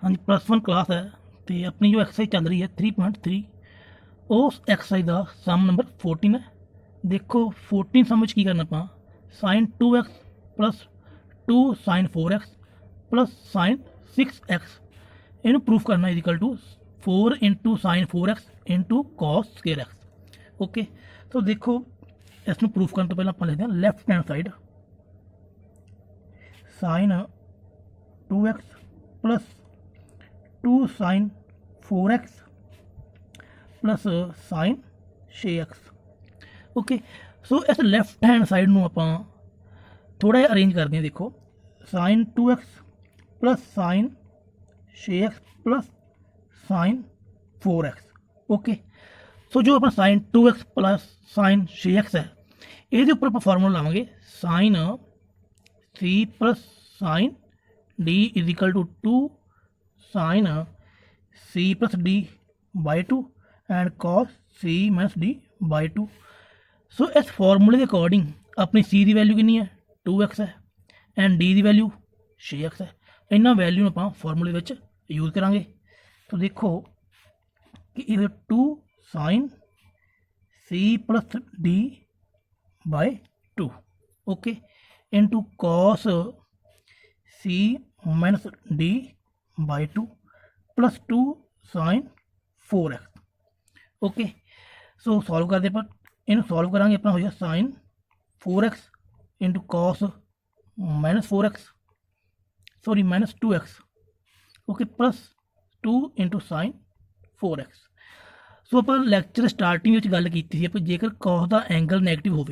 हाँ जी +1 क्लास है तो अपनी जो एक्सरसाइज चल रही है 3.3 उस एक्सरसाइज का सम नंबर 14 है। देखो 14 सम की करना ਆਪਾਂ sin 2x plus 2 sin 4x plus sin 6x ਇਹਨੂੰ ਪ੍ਰੂਫ ਕਰਨਾ is equal to 4 into sin 4x into cos square x। Okay तो देखो इसमें प्रूफ करने तो पहले ਆਪਾਂ ਲਿਖਦੇ ਹਾਂ left hand side sin 2x plus 2 sin 4x plus sin 6x। Okay so इस लैफ्ट हैंड साइड ਨੂੰ ਆਪਾਂ थोड़ा ਜਿਹਾ अरेंज ਕਰਦੇ ਹਾਂ। देखो sin 2x plus sin 6x plus sin 4x। Okay सो जो अपना sin 2x plus sin 6x है ਇਹਦੇ ਉੱਪਰ ਆਪਾਂ ਫਾਰਮੂਲਾ ਲਾਵਾਂਗੇ sin c plus sin d is equal to 2 sin c plus d by 2 and cos c minus d by 2। So इस फॉर्मूले के अकॉर्डिंग अपनी c की वैल्यू कितनी है 2x है एंड d की वैल्यू 6x है। इन्होंने वैल्यू आप फॉर्मूले में यूज करांगे तो देखो कि ये 2 sin c plus d by 2 okay into cos c minus d by 2 plus 2 sin 4x। Okay so solve करते पर इन सॉल्व करांगे अपना हो जाए sin 4x into cos minus 4x sorry minus 2x okay plus 2 into sin 4x। सो आप lecture starting में गल की थी आप जेकर cos का एंगल नैगेटिव हो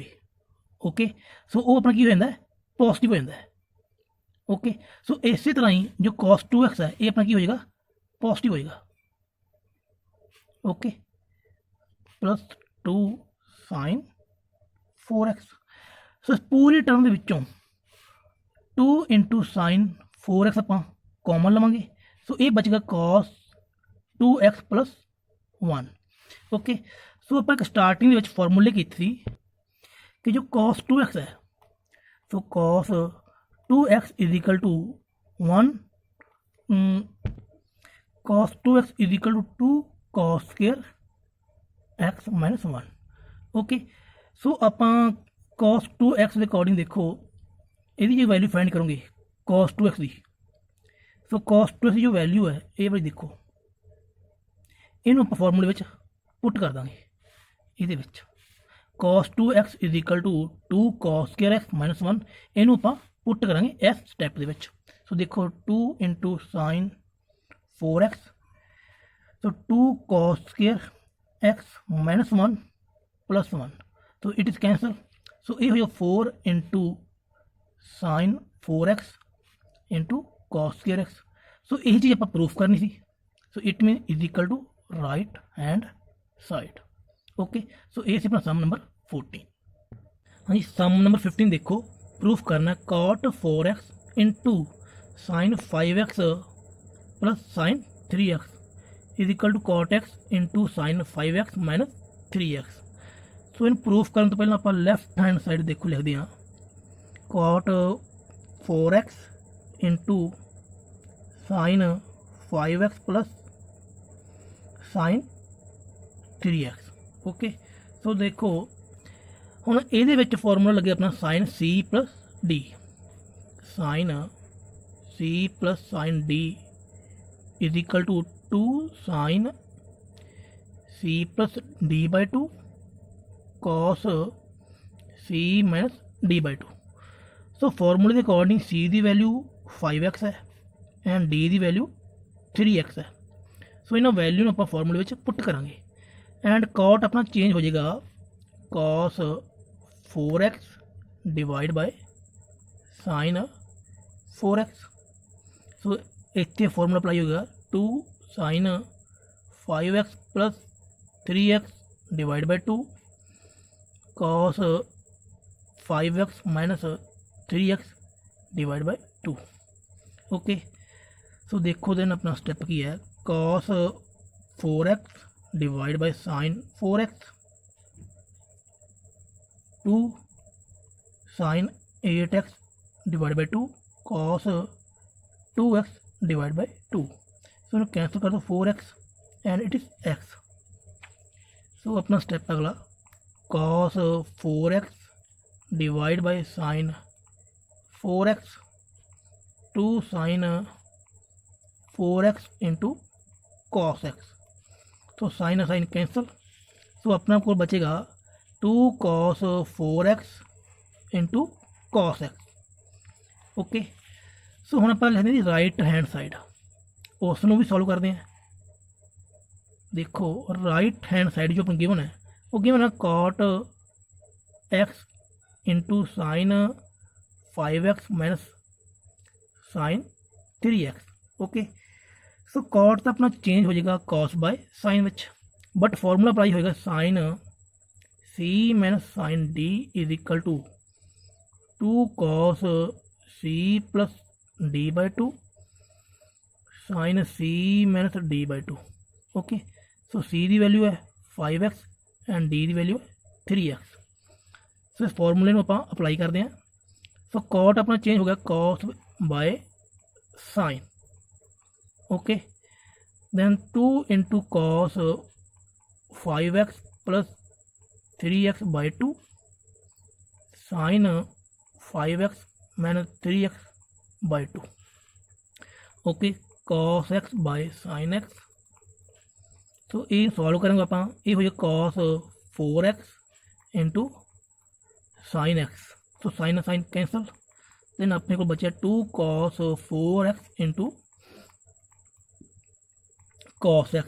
ओके सो वो अपना की हो जाता है पॉजिटिव हो जाता है। ओके सो इस तरह ही जो cos 2x है ये अपना की हो जाएगा पॉजिटिव होएगा। Okay plus 2 sin 4x। सो इस पूरी टर्म के विचों 2 इंटू sin 4x आप कॉमन लवांगे सो ये बचेगा cos 2x plus 1। Okay so आप एक स्टार्टिंग में फॉर्मूले की थी कि जो cos 2x है so cos 2x is equal to 1 cos 2x is equal to 2 cos square x minus 1। Okay so आप cos 2x के अकॉर्डिंग देखो यदि जो वैल्यू फाइंड करोगे cos 2x की सो cos 2x की जो वैल्यू है ये भाई देखो इनू आप फॉर्मूले में पुट कर देंगे ये cos 2x is equal to 2 cos square x minus 1 इनू आप पुट करेंगे इस स्टैप के सो देखो 2 into sin 4x so 2 cos square x minus 1 plus 1 तो इट इज़ कैंसल सो ये हो 4 into sin 4x into cos square x। So यही चीज़ आप प्रूफ करनी थी so it mean is equal to right hand side. Okay so ये अपना सम नंबर 14। हाँ जी सम नंबर 15 देखो प्रूफ करना cot 4x into sin 5x plus sin 3x is equal to cot x into sin 5x minus 3x। So इन proof करने तो पहले आप लैफ्ट हैंड साइड देखो लिख दें cot 4x into sin 5x plus sin 3x। Okay so देखो हुण ये फॉर्मूला लगे अपना sin c plus d sin c plus sin d is equal to 2 sin c plus d by 2 cos c minus d by 2। So फॉर्मूले के according c की value 5x है and d की वैल्यू 3x है। सो इन्होंने value आप फॉर्मूले में पुट करांगे एंड cot अपना चेंज हो जाएगा cos 4x divide by sin 4x। सो इतने फॉर्मूला अप्लाई होगा 2 sin 5x plus 3x divide bye 2 cos 5x minus 3x divide bye 2। Okay so देखो देन अपना स्टेप की है cos 4x divide by sin 4x 2 sin 8x divide by 2 cos 2x divide by 2। सो इन्हें cancel कर दो 4x and it is x। सो अपना step अगला cos 4x divide by sine 4x two sine 4x into cos x। तो sine sine cancel, तो अपना आपको बचेगा 2 cos 4x into cos x। Okay, so हम आप लिखते हैं राइट हैंड साइड, उसनों भी सॉल्व करते हैं। देखो राइट हैंड साइड जो अपन गिवन है वो गिवन है cot x into sine 5x minus sine 3x। Okay, so cot तो अपना चेंज हो जाएगा cos by sine which, but formula apply होएगा sine c minus sine d is equal to 2 cos c plus d by 2 sine c minus d by 2। Okay, so c की value है 5x and d की value है 3x। सो इस फॉर्मूले में आप apply करते हैं। सो cot अपना चेंज हो गया cos by sine. Okay, then 2 into cos 5x plus 3x by 2 sine 5x minus 3x by 2। Okay, cos x by sine x। तो ये सॉल्व करेंगे आप, ये हो जाएगा cos 4x into sine x। तो साइन साइन कैंसल, देन अपने को बचा 2 cos 4x into cos x।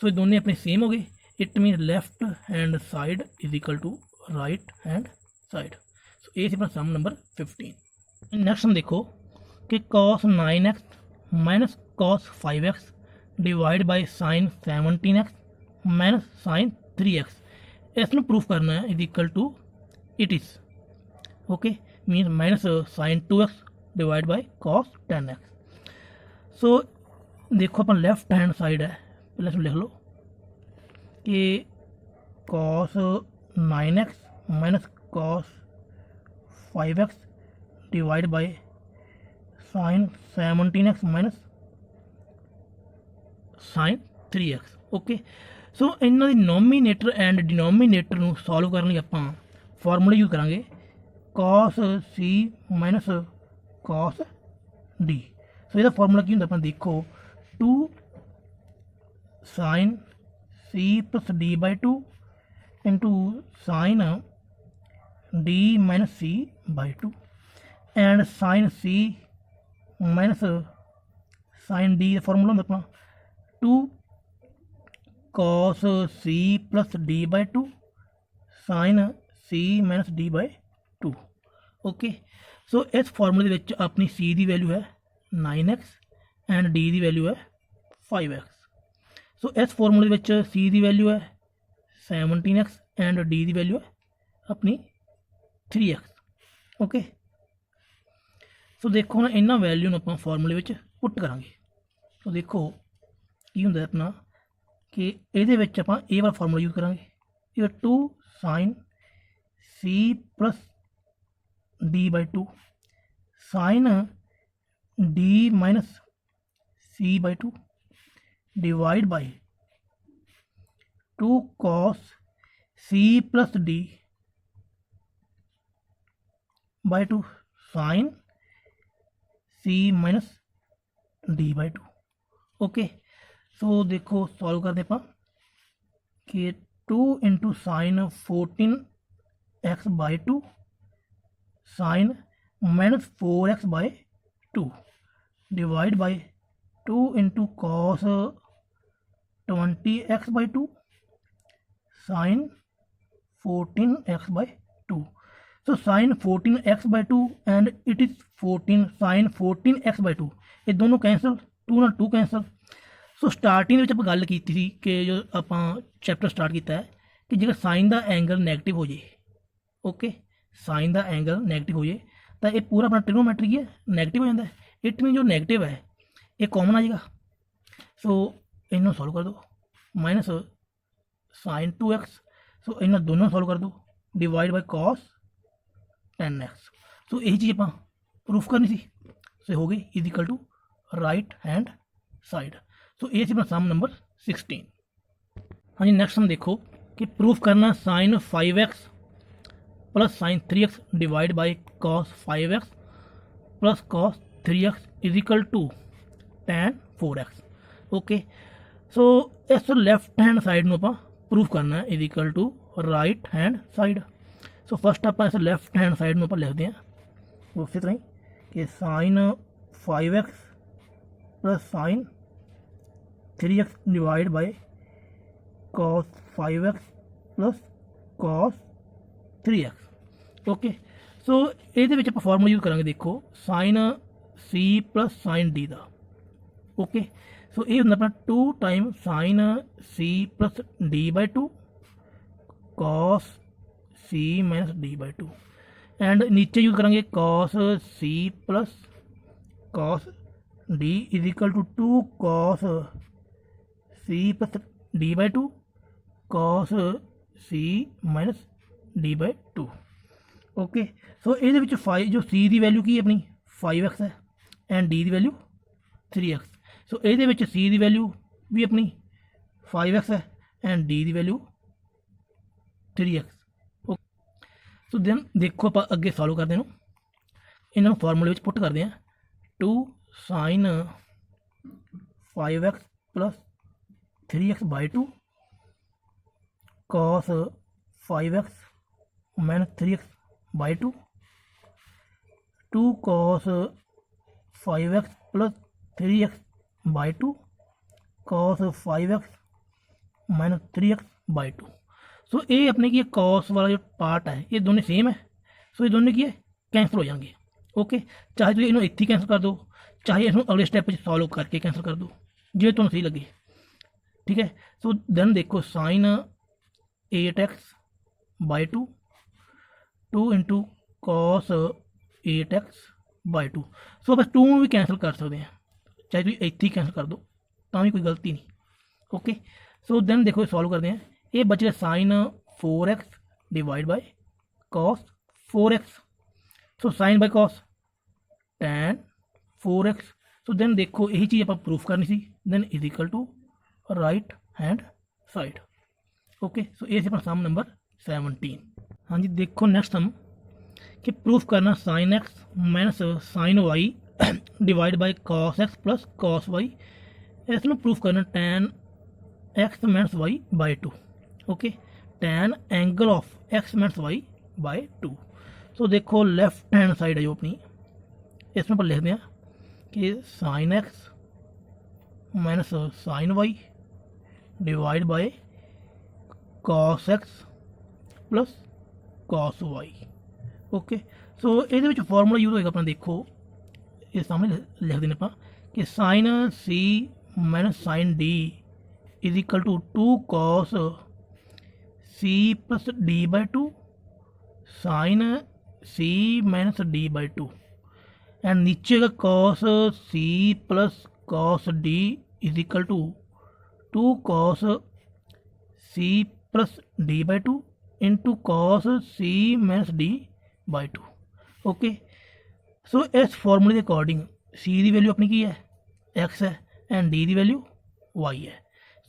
So ये दोनों अपने सेम हो गए, it mean left hand side is equal to right hand side. So ये अपना सम नंबर 15। नेक्स्ट हम देखो कि cos 9x minus cos 5x divide by sine 17x minus sine 3x, इसमें प्रूफ करना है is equal to it is. Okay, mean minus sine 2x divide by cos 10x। So देखो अपन लेफ्ट हैंड साइड है, पहले इसमें लिख लो कि cos 9x minus cos 5x divide by sine 17x minus sine 3x। Okay, so इन्हों की numerator and denominator ਨੂੰ सॉल्व करने ਲਈ ਆਪਾਂ ਫਾਰਮੂਲਾ यूज ਕਰਾਂਗੇ cos c minus cos d। So ਇਹਦਾ ਫਾਰਮੂਲਾ ਕੀ ਹੁੰਦਾ ਆਪਾਂ ਦੇਖੋ 2 sine c plus d by 2 into sine d minus c by 2 and sine c minus sine d का फॉर्मूला होंगे अपना 2 cos c plus d by 2 sine c minus d by 2। Okay, so इस फॉर्मूले के अपनी c की value है 9x and d की वैल्यू है 5x। सो इस फॉर्मूले c की वैल्यू है 17x एंड d की वैल्यू है अपनी 3x। ओके, सो देखो ना इन्होंने वैल्यू आप फॉर्मूले में पुट करांगे। तो देखो की होंगे अपना कि ये आप ये वाला फॉर्मूला यूज करांगे 2 sine c plus d by 2 sine d minus c by 2 divide by 2 cos c plus d by 2 sine c minus d by 2। Okay, so देखो सॉल्व करते हैं कि 2 into sine 14x by 2 sine minus 4x by 2 divide by 2 into cos 20x by 2 sine 14x by 2। So sine 14x by 2 and it is 14 sign 14x by 2, ये दोनों cancel, 2 ਨਾਲ 2 cancel. So starting में आप गल की थी कि जो आप चैप्टर स्टार्ट किया है कि जो साइन का एंगल नैगेटिव हो जाए, ओके साइन का एंगल नैगेटिव हो जाए तो ये पूरा अपना ट्रिग्नोमेट्री है नैगेटिव हो जाता है। इट मीन जो नैगेटिव है ये कॉमन आ जाएगा। सो इन्हों सॉल्व कर दो माइनस साइन 2x, सो इन्हों दोनों सॉल्व कर दो डिवाइड बाय कॉस 10x। सो यही चीज़ आप प्रूफ करनी सी, सो हो गई is equal to right hand side. So ਇਹ ਸੀ ਆਪਣਾ ਸਮ ਨੰਬਰ 16। ਹਾਂਜੀ ਨੈਕਸਟ ਸਮ ਦੇਖੋ ਕਿ ਪ੍ਰੂਫ ਕਰਨਾ sine 5x plus sine 3x divide by cos 5x plus cos 3x is equal to tan 4x। Okay so इस लैफ्ट हैंड साइड में आप प्रूफ करना है is equal to right hand side. So first आप इस left hand side में आप लिखते हैं उसी तरह कि sine 5x plus sine 3x divide by cos 5x plus cos 3x। Okay so ये आप फॉर्मूला यूज करेंगे देखो sine C plus sine D का। ओके सो ये होंगे अपना 2 time sine C plus D by 2 cos C minus D by 2 and नीचे use करेंगे cos C plus cos D is equal to 2 cos C plus D by 2 cos C minus D by 2। Okay so ये 5 जो सी की value की अपनी 5x है and D की value 3x। सो ये सी की वैल्यू भी अपनी 5x है एंड डी की वैल्यू 3x। सो देन देखो आप अगे सॉल्व करते हैं इन्होंने फॉर्मूले पुट करते हैं 2 sine 5x plus 3x by 2 cos 5x minus 3x by 2 2 cos 5x plus 3x by 2 cos 5x minus 3x by 2। So ये अपने की कॉस वाला जो पार्ट है ये दोनों सेम है। सो ये दोनों की कैंसल हो जाएंगे। ओके चाहे तो इन्होंने इतनी कैंसल कर दो चाहे इसमें अगले स्टेप सॉल्व करके कैंसल कर दो जो तुम्हें सही लगे। ठीक है सो देन देखो sine 8x by 2 2 into cos 8x by 2। So बस 2 भी कैंसल कर सकते हैं चाहे तुम इतनी कैंसल कर दो तो भी कोई गलती नहीं। ओके सो देन देखो सॉल्व करते हैं ये बचे sine 4x divide by cos 4x। So sine by cos tan 4x। So then देखो यही चीज़ आप प्रूफ करनी सी then is equal to right hand side. Okay so ये अपना सम नंबर 17। हाँ जी देखो नेक्स्ट सम कि प्रूफ करना sine x minus sine y divide by cos x plus cos y इसमें प्रूफ करना tan x minus y by 2। Okay tan angle of x minus y by 2। So देखो left hand side है जो अपनी इसमें पर लिखते हैं कि sine x minus sine y divide by cos x plus cos y. Okay so ये फॉर्मूला यूज होगा अपना देखो ये सामने लिख देने आप कि sine C minus sine D is equal to 2 cos C plus D by 2 sine C minus D by 2 and नीचे का cos C plus cos D is equal to 2 cos C plus D by 2 into cos C minus D by 2। Okay so इस फॉर्मूले के according सी की value अपनी की है x है एंड डी की वैल्यू वाई है।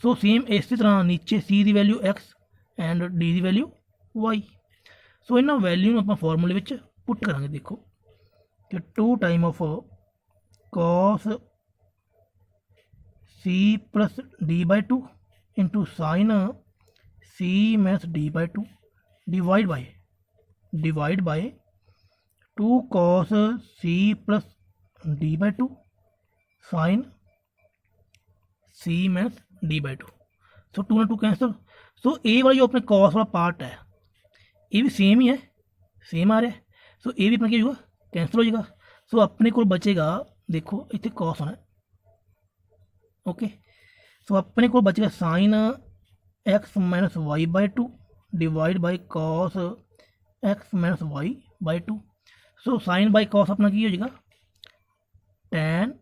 सो सेम इसी तरह नीचे सी की वैल्यू एक्स एंड डी की वैल्यू वाई। सो इन्हों वैल्यू आप फॉर्मूले में पुट करेंगे देखो कि 2 time of cos C plus D by 2 into sine C minus D by 2 divide by 2 cos C plus D by 2 sine C minus D by 2। So 2 ना 2 cancel. सो ए वाला जो अपने कॉस वाला पार्ट है ये भी सेम ही है सेम आ रहा है। सो ये भी अपना क्या होगा कैंसल हो जाएगा। सो अपने को बचेगा देखो इतने कॉस होना है। ओके सो अपने को बचेगा sine x minus y by 2 divide by cos x minus y by 2। So sine by cos अपना की हो जाएगा tan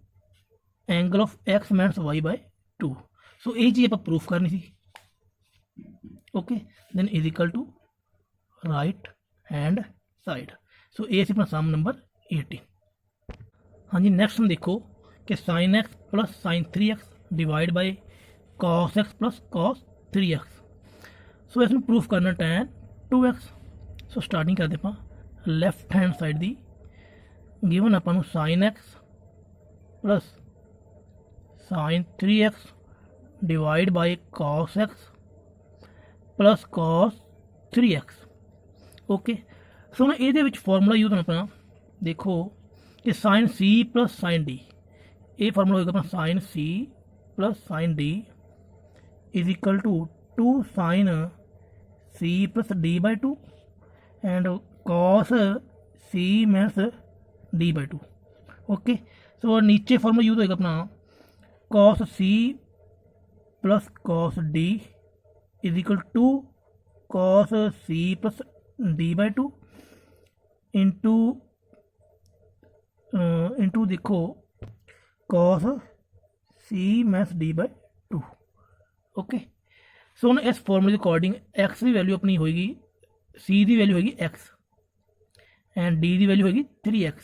angle of x minus y by 2। So यही चीज़ आप प्रूफ करनी थी। Okay then is equal to right hand side. So ये अपना सम नंबर 18। हाँ जी नेक्स्ट हम देखो कि sine x plus sine 3x divide by cos x plus cos 3x। सो इसमें प्रूफ करना tan 2x। सो स्टार्टिंग करते ਆਪਾਂ ਲੈਫਟ हैंड साइड ਦੀ गिवन ਆਪਾਂ ਨੂੰ sin x plus sin 3x divide by cos x plus cos 3x। Okay सो ਹੁਣ ਇਹਦੇ ਵਿੱਚ formula use ਹੋਣਾ ਆਪਣਾ ਦੇਖੋ कि sin c plus sin d, ये फार्मूला होगा अपना sin c plus sin d is equal to 2 sin c plus d by 2 and cos c minus d by 2। Okay so नीचे फार्मूला यूज होगा अपना cos c plus cos d is equal to cos c plus d by 2 into देखो cos c minus d by 2। Okay so हम इस फॉर्मूले के according x की value अपनी होगी, c की वैल्यू होगी x एंड d की वैल्यू होगी 3x।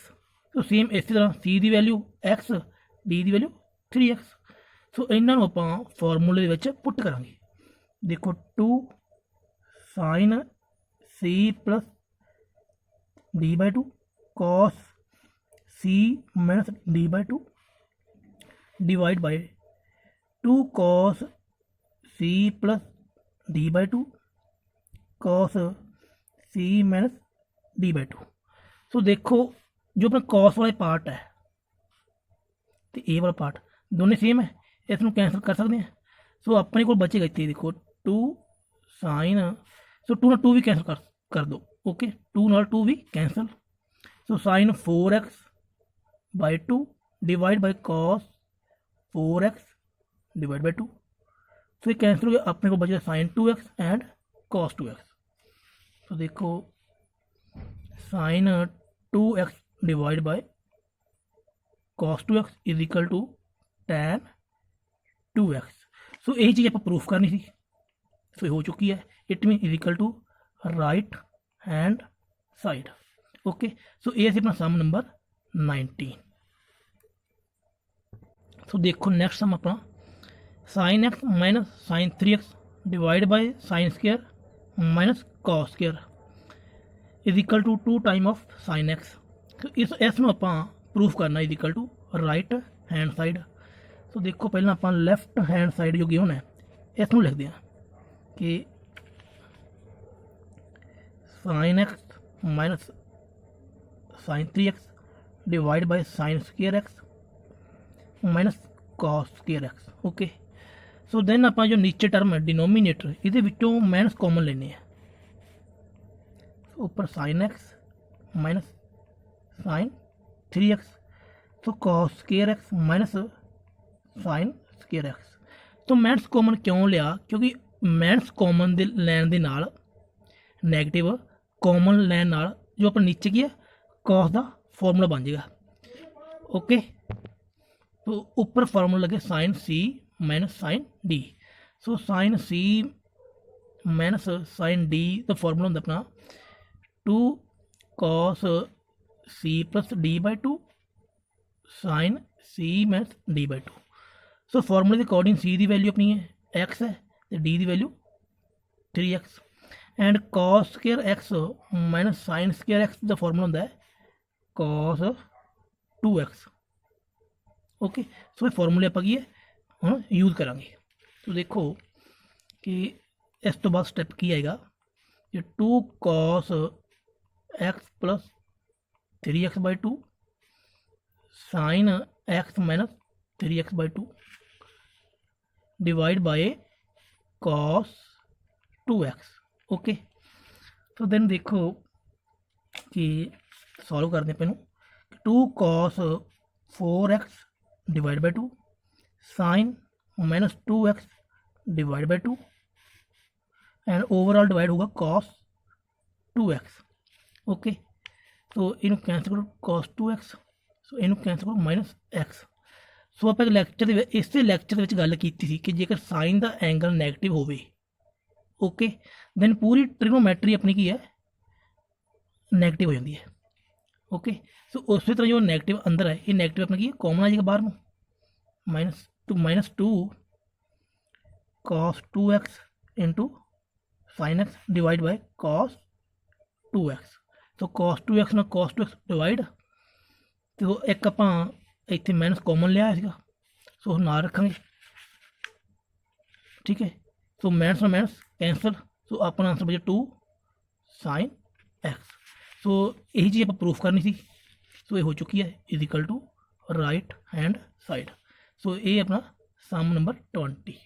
तो सेम इस तरह c की वैल्यू x, d की वैल्यू 3x। सो इन्हों ਆਪਾਂ ਫਾਰਮੂਲੇ ਵਿੱਚ ਪੁੱਟ ਕਰਾਂਗੇ। देखो 2 sin c plus d by 2 cos c minus d by 2 divide by 2 cos c plus d by 2 cos c minus d by 2। So देखो जो अपना cos वाला पार्ट है तो ए वाला पार्ट दोनों सेम है, इसमें कैंसल कर सकते हैं। सो अपने को बचेगा इतने देखो 2 sin, सो 2 ना 2 भी कैंसल कर दो। ओके 2 नाल 2 भी cancel. So sin 4x by 2 divide by cos 4x divide by 2। So ये कैंसिल हो गया, अपने को बचेगा sin 2x and cos 2x। तो देखो sin 2x divide by cos 2x is equal to tan 2x। So यही चीज़ आप प्रूफ करनी थी, सो हो चुकी है। It mean is equal to right hand side. Okay so ये अपना सम नंबर 19। सो देखो नेक्स्ट सम अपना sin x minus sin 3x divide by sin square minus cos square is equal to 2 time of sin x। तो इस ਨੂੰ ਆਪਾਂ proof करना is equal to right hand side. तो देखो पहला आप लैफ्ट हैंड साइड जो गिवन है इसमें लिखते हैं कि sin x minus sin 3x divide by sin square x minus cos square x। Okay so then आप जो नीचे टर्म है डिनोमीनेटर ये माइनस कॉमन लेने हैं। ऊपर sin x minus sin 3x तो cos square x minus sin square x। तो माइनस कॉमन क्यों लिया, क्योंकि माइनस कॉमन दे लैन दे नाल नैगेटिव कॉमन लैन नाल जो अपन नीचे की है cos का फॉर्मूला बन जाएगा। ओके तो ऊपर फार्मूला लगे sin c minus sin d। सो sin c minus sin d का फॉर्मूला होता अपना 2 cos c plus d by 2 sin c minus d by 2। So फॉर्मूले के अकॉर्डिंग c की वैल्यू अपनी है x है तो d की value 3x and cos square x minus sin square x का फॉर्मूला होता है cos 2x। ओके सो ये फॉर्मूले आप हम यूज करांगे। तो देखो कि इस तो बाद स्टेप की आएगा कि 2 cos x plus 3x by 2 sin x minus 3x by 2 divide by cos 2x। Okay तो देन देखो कि सॉल्व करने पे 2 cos 4x divide by 2 sin minus 2x divide by 2 and overall divide होगा cos 2x। ओके तो इन्हों cancel करो cos 2x, सो इन्हों कैंसिल करो माइनस x। सो आप लैक्चर इस लैक्चर में गल की थी कि जेकर साइन का एंगल नैगेटिव होवे ओके दैन पूरी ट्रिग्नोमैट्री अपनी की है नैगेटिव हो जाती है। ओके सो उस तरह जो नैगेटिव अंदर है ये नैगेटिव अपना की कॉमन आ जाएगा बाहर में minus -2 cos 2x into sin x divide by cos 2x। So cos 2x ਨਾਲ cos 2x ਡਿਵਾਈਡ, ਤੇ ਉਹ ਇੱਕ ਆਪਾਂ ਇੱਥੇ ਮਾਈਨਸ ਕਾਮਨ ਲਿਆ ਸੀਗਾ, ਸੋ ਨਾਲ ਰੱਖਾਂਗੇ। ਠੀਕ ਹੈ, ਸੋ ਮਾਈਨਸ ਨਾਲ ਮਾਈਨਸ ਕੈਂਸਲ, ਸੋ ਆਪਣਾ ਆਂਸਰ ਬਚਿਆ 2 sin x। ਸੋ ਇਹੀ ਚੀਜ਼ ਆਪਾਂ ਪ੍ਰੂਫ ਕਰਨੀ ਸੀ, ਸੋ ਇਹ ਹੋ ਚੁੱਕੀ ਹੈ, is equal to right hand side. So ਇਹ ਆਪਣਾ ਸਮ ਨੰਬਰ 20।